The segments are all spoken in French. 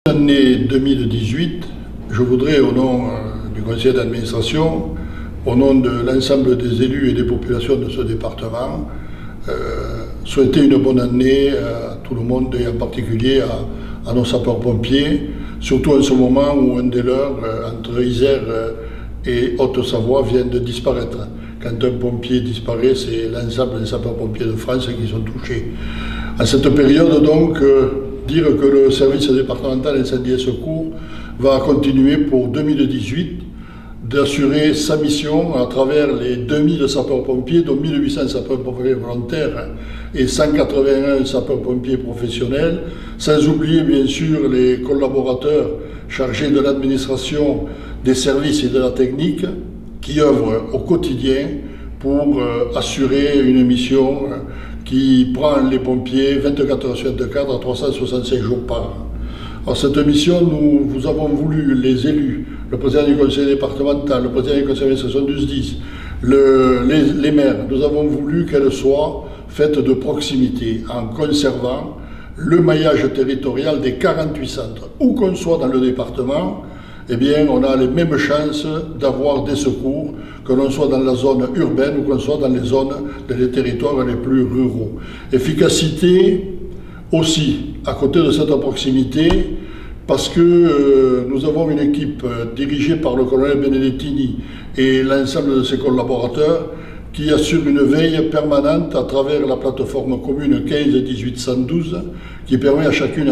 L'année 2018, je voudrais, au nom du conseil d'administration, au nom de l'ensemble des élus et des populations de ce département, souhaiter une bonne année à tout le monde et en particulier à nos sapeurs-pompiers, surtout en ce moment où un des leurs, entre Isère et Haute-Savoie, vient de disparaître. Quand un pompier disparaît, c'est l'ensemble des sapeurs-pompiers de France qui sont touchés. À cette période, donc, dire que le service départemental incendie et secours va continuer pour 2018 d'assurer sa mission à travers les 2000 sapeurs-pompiers, dont 1800 sapeurs-pompiers volontaires et 181 sapeurs-pompiers professionnels, sans oublier bien sûr les collaborateurs chargés de l'administration, des services et de la technique qui œuvrent au quotidien pour assurer une mission qui prend les pompiers 24 heures sur 24 à 365 jours par an. Alors cette mission, nous avons voulu, les élus, le président du conseil départemental, le président du conseil d'administration du SDIS, les maires, nous avons voulu qu'elle soit faite de proximité en conservant le maillage territorial des 48 centres. Où qu'on soit dans le département, eh bien, on a les mêmes chances d'avoir des secours, que l'on soit dans la zone urbaine ou qu'on soit dans les zones, dans les territoires les plus ruraux. Efficacité aussi, à côté de cette proximité, parce que nous avons une équipe dirigée par le colonel Benedettini et l'ensemble de ses collaborateurs qui assure une veille permanente à travers la plateforme commune 15 18 112 qui permet à chacun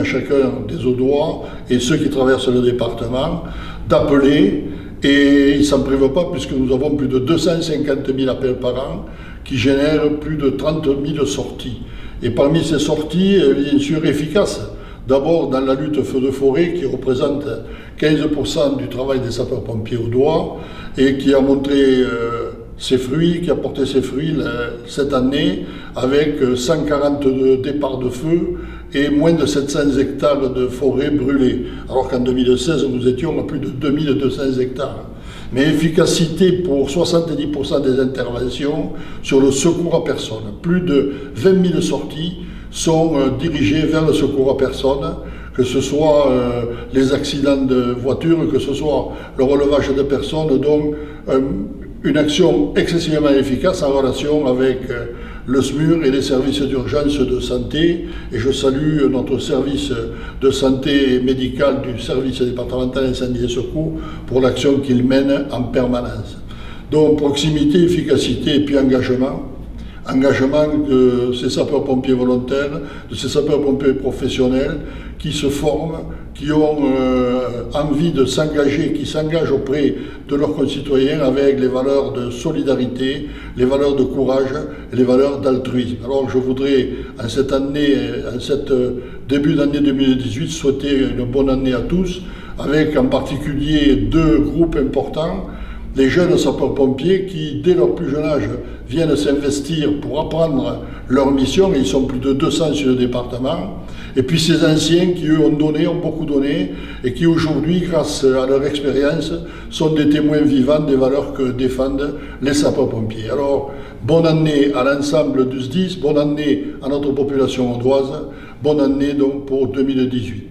des Audois et ceux qui traversent le département d'appeler, et ils ne s'en privent pas puisque nous avons plus de 250 000 appels par an qui génèrent plus de 30 000 sorties. Et parmi ces sorties, bien sûr efficaces, d'abord dans la lutte feu de forêt qui représente 15% du travail des sapeurs-pompiers audois et qui a montré ses fruits, qui a porté ses fruits cette année avec 142 départs de feu et moins de 700 hectares de forêt brûlées, alors qu'en 2016 nous étions à plus de 2200 hectares. Mais efficacité pour 70% des interventions sur le secours à personne. Plus de 20 000 sorties sont dirigées vers le secours à personne, que ce soit les accidents de voiture, que ce soit le relevage de personnes, donc une action excessivement efficace en relation avec le SMUR et les services d'urgence de santé. Et je salue notre service de santé médicale du service départemental incendie et secours pour l'action qu'il mène en permanence. Donc proximité, efficacité et puis engagement. Engagement de ces sapeurs-pompiers volontaires, de ces sapeurs-pompiers professionnels qui se forment, qui ont envie de s'engager, qui s'engagent auprès de leurs concitoyens avec les valeurs de solidarité, les valeurs de courage et les valeurs d'altruisme. Alors je voudrais, en cette année, en cette début d'année 2018, souhaiter une bonne année à tous, avec en particulier deux groupes importants. Les jeunes sapeurs-pompiers qui, dès leur plus jeune âge, viennent s'investir pour apprendre leur mission, et ils sont plus de 200 sur le département. Et puis ces anciens qui, eux, ont beaucoup donné, et qui aujourd'hui, grâce à leur expérience, sont des témoins vivants des valeurs que défendent les sapeurs-pompiers. Alors, bonne année à l'ensemble du SDIS, bonne année à notre population audoise, bonne année donc pour 2018.